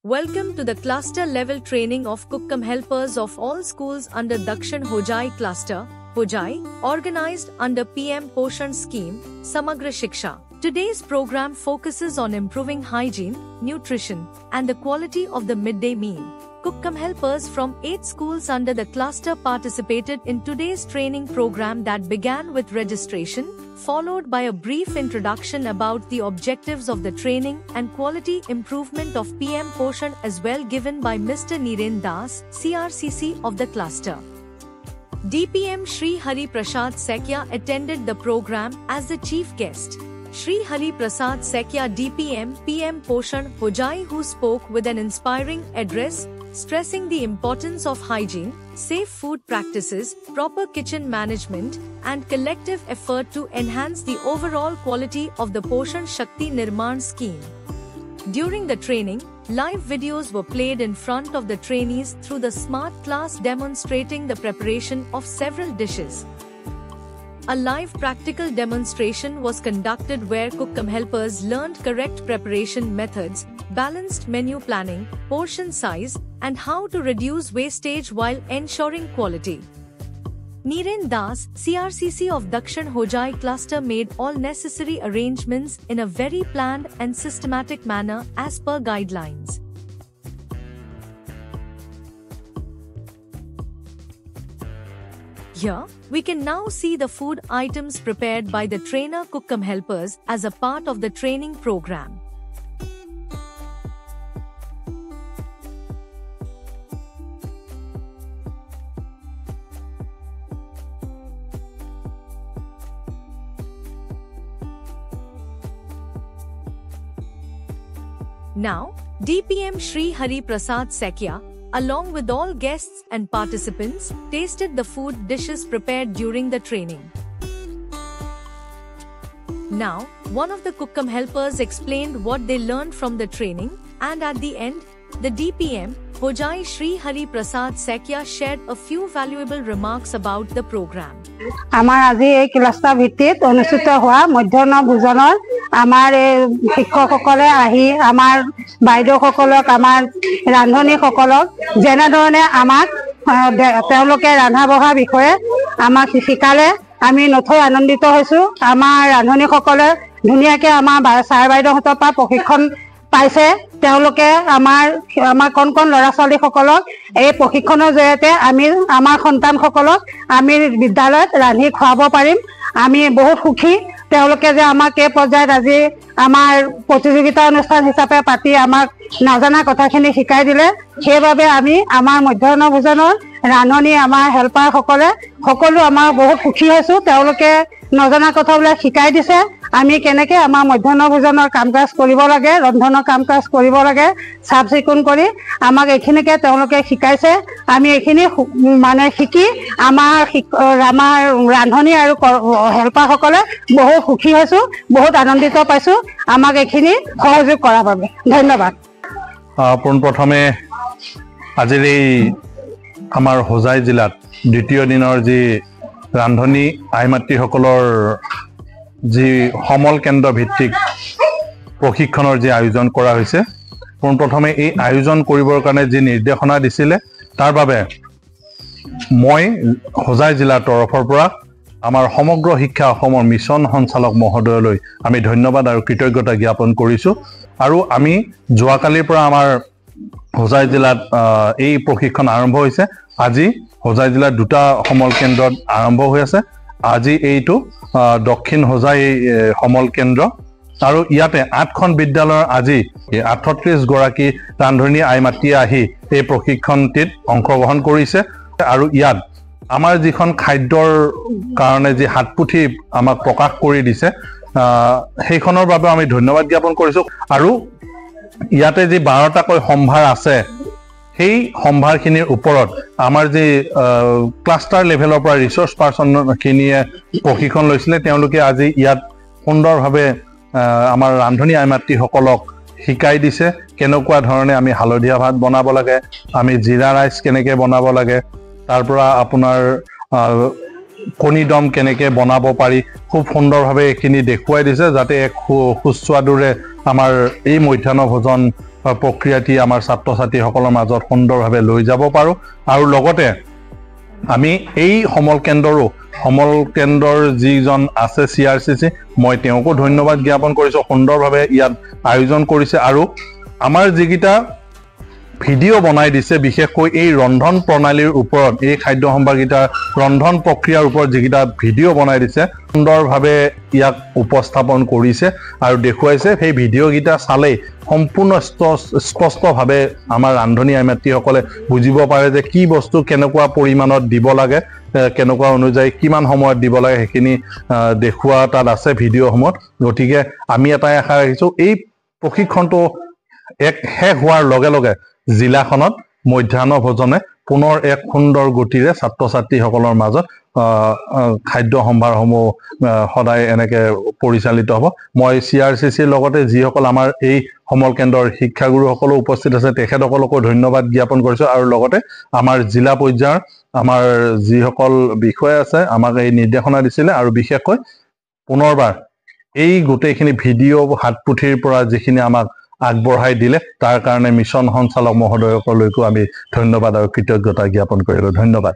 Welcome to the cluster level training of Cook-cum helpers of all schools under Dakshin Hojai cluster, Hojai, organized under PM Poshan scheme, Samagra Shiksha. Today's program focuses on improving hygiene, nutrition, and the quality of the midday meal. Cook-cum helpers from 8 schools under the cluster participated in today's training program that began with registration, followed by a brief introduction about the objectives of the training and quality improvement of PM Poshan as well given by Mr. Niren Das, CRCC of the cluster. DPM Shri Hari Prasad Sekya attended the program as the chief guest. Shri Hari Prasad Sekya DPM PM Poshan Hojai, who spoke with an inspiring address, stressing the importance of hygiene, safe food practices, proper kitchen management, and collective effort to enhance the overall quality of the Poshan Shakti Nirman scheme. During the training, live videos were played in front of the trainees through the smart class demonstrating the preparation of several dishes. A live practical demonstration was conducted where Cook-cum helpers learned correct preparation methods, balanced menu planning, portion size, and how to reduce wastage while ensuring quality. Niren Das, CRCC of Dakshin Hojai cluster made all necessary arrangements in a very planned and systematic manner as per guidelines. Here, we can now see the food items prepared by the trainer Cook-cum helpers as a part of the training program. Now, DPM Shri Hari Prasad Sekya, along with all guests and participants, tasted the food dishes prepared during the training. Now, one of the Cook-cum helpers explained what they learned from the training, and at the end, the DPM, Hojai Shri Hari Prasad Sekya shared a few valuable remarks about the program. আমাৰ আজি এই cluster ভিত্তিত অনুষ্ঠিত হোৱা মধ্যাহ্ন ভোজনৰ আমাৰ শিক্ষকসকলে আহি আমাৰ বাইদেউসকলক আমাৰ ৰান্ধনীসকলক যেনেধৰণে আমাক তেওঁলোকে ৰন্ধা বঢ়াৰ বিষয়ে আমাক শিকালে আমি নথৈ আনন্দিত হৈছো আমাৰ ৰান্ধনীসকলে ধুনীয়াকৈ আমাৰ ছাৰ বাইদেউহঁতৰ পৰা প্ৰশিক্ষণ পাইছে তেওঁলোকে আমাৰ কোন ল'ৰা ছোৱালীসকলক এই প্ৰশিক্ষণৰ জৰিয়তে আমি আমাৰ সন্তানসকলক আমি বিদ্যালয়ত ৰান্ধি খুৱাব পাৰিম আমি বহুত সুখী তেওঁলোকে যে আমাক এই পৰ্যায়ত আজি আমাৰ প্ৰতিযোগিতা অনুষ্ঠান হিচাপে পাতি আমাক নাজানা কথাখিনি শিকাই দিলে সেইবাবে আমি আমাৰ মধ্যাহ্ন ভোজনৰ ৰান্ধনী আমাৰ হেল্পাৰসকলে সকলো আমাৰ বহুত সুখী হৈছো তেওঁলোকে নজনা কথাবিলাক শিকাই দিছে আমি কেনেকৈ আমাৰ মধ্যাহ্ন ভোজনৰ কাম-কাজ কৰিব লাগে ৰন্ধনৰ কাম-কাজ কৰিব লাগে চাফ চিকুণ কৰি আমাক এইখিনিকে তেওঁলোকে শিকাইছে আমি এইখিনি মানে শিকি আমাৰ ৰান্ধনী আৰু হেল্পাৰসকলে বহুত সুখী হৈছো বহুত আনন্দিত পাইছো আমাক এইখিনি সহযোগ কৰাৰ বাবে ধন্যবাদ পোনপ্ৰথমে আজিৰ এই আমাৰ হোজাই জিলাত দ্বিতীয় দিনৰ যি ৰান্ধনী আইমাতৃসকলৰ যি সমল কেন্দ্ৰ ভিত্তিক প্ৰশিক্ষণৰ যি আয়োজন কৰা হৈছে পোনপ্ৰথমে এই আয়োজন কৰিবৰ কাৰণে যি নিৰ্দেশনা দিছিলে তাৰ বাবে মই হোজাই জিলাৰ তৰফৰ পৰা আমাৰ সমগ্ৰ শিক্ষা অসমৰ মিছন সঞ্চালক মহোদয়লৈ আমি ধন্যবাদ আৰু কৃতজ্ঞতা জ্ঞাপন কৰিছো আৰু আমি যোৱাকালিৰ পৰা আমাৰ হোজাই জিলাত এই প্ৰশিক্ষণ আৰম্ভ হৈছে আজি হোজাই জিলাৰ দুটা সমল কেন্দ্ৰত আৰম্ভ হৈ আছে আজি এইটো দক্ষিণ হোজাই সমল কেন্দ্ৰ আৰু ইয়াতে 8খন বিদ্যালয়ৰ আজি 38 গৰাকী ৰান্ধনী আইমাতৃয়ে আহি এই প্ৰশিক্ষণটিত অংশগ্ৰহণ কৰিছে আৰু ইয়াত আমাৰ যিখন খাদ্যৰ কাৰণে যি হাতপুথি আমাক প্ৰকাশ কৰি দিছে সেইখনৰ বাবে আমি ধন্যবাদ জ্ঞাপন কৰিছো আৰু ইয়াতে যি 12টাকৈ সম্ভাৰ আছে সেই সম্ভাৰখিনিৰ ওপৰত আমাৰ যি ক্লাষ্টাৰ লেভেলৰ পৰা ৰিসোৰ্স পাৰ্সনখিনিয়ে প্ৰশিক্ষণ লৈছিলে তেওঁলোকে আজি ইয়াত সুন্দৰভাৱে আমাৰ ৰান্ধনী আইমাতৃসকলক শিকাই দিছে কেনেকুৱা ধৰণে আমি হালধীয়া ভাত বনাব লাগে আমি জিৰা ৰাইচ কেনেকৈ বনাব লাগে তাৰ পৰা আপোনাৰ কণী দম কেনেকৈ বনাব পাৰি খুব সুন্দৰভাৱে এইখিনি দেখুৱাই দিছে যাতে এক সুস্বাদুৰে আমাৰ এই মধ্যাহ্ন ভোজন প্ৰক্ৰিয়াটি আমাৰ ছাত্ৰ ছাত্ৰীসকলৰ মাজত সুন্দৰভাৱে লৈ যাব পাৰোঁ আৰু লগতে আমি এই সমল কেন্দ্ৰৰ যিজন আছে CRCC মই তেওঁকো ধন্যবাদ জ্ঞাপন কৰিছোঁ সুন্দৰভাৱে ইয়াত আয়োজন কৰিছে আৰু আমাৰ যিকেইটা ভিডিঅ' বনাই দিছে বিশেষকৈ এই ৰন্ধন প্ৰণালীৰ ওপৰত এই খাদ্য সম্ভাৰকেইটা ৰন্ধন প্ৰক্ৰিয়াৰ ওপৰত যিকেইটা ভিডিঅ' বনাই দিছে সুন্দৰভাৱে ইয়াক উপস্থাপন কৰিছে আৰু দেখুৱাইছে সেই ভিডিঅ'কেইটা চালেই সম্পূৰ্ণ স্পষ্টভাৱে আমাৰ ৰান্ধনী আই মাতৃসকলে বুজিব পাৰে যে কি বস্তু কেনেকুৱা পৰিমাণত দিব লাগে কেনেকুৱা অনুযায়ী কিমান সময়ত দিব লাগে সেইখিনি দেখুওৱা তাত আছে ভিডিঅ'সমূহত গতিকে আমি এটাই আশা ৰাখিছোঁ এই প্ৰশিক্ষণটো শেষ হোৱাৰ লগে লগে জিলাখনত মধ্যাহ্ন ভোজনে পুনৰ এক সুন্দৰ গতিৰে ছাত্ৰ ছাত্ৰীসকলৰ মাজত খাদ্য সম্ভাৰসমূহ সদায় এনেকৈ পৰিচালিত হ'ব মই CRCCৰ লগতে যিসকল আমাৰ এই সমল কেন্দ্ৰৰ শিক্ষাগুৰুসকলো উপস্থিত আছে তেখেতসকলকো ধন্যবাদ জ্ঞাপন কৰিছোঁ আৰু লগতে আমাৰ জিলা পৰ্যায়ৰ আমাৰ যিসকল বিষয়া আছে আমাক এই নিৰ্দেশনা দিছিলে আৰু বিশেষকৈ পুনৰবাৰ এই গোটেইখিনি ভিডিঅ' হাতপুথিৰ পৰা যিখিনি আমাক আগবঢ়াই দিলে তাৰ কাৰণে মিছন সঞ্চালক মহোদয়সকলৈকো আমি ধন্যবাদ আৰু কৃতজ্ঞতা জ্ঞাপন কৰিলোঁ ধন্যবাদ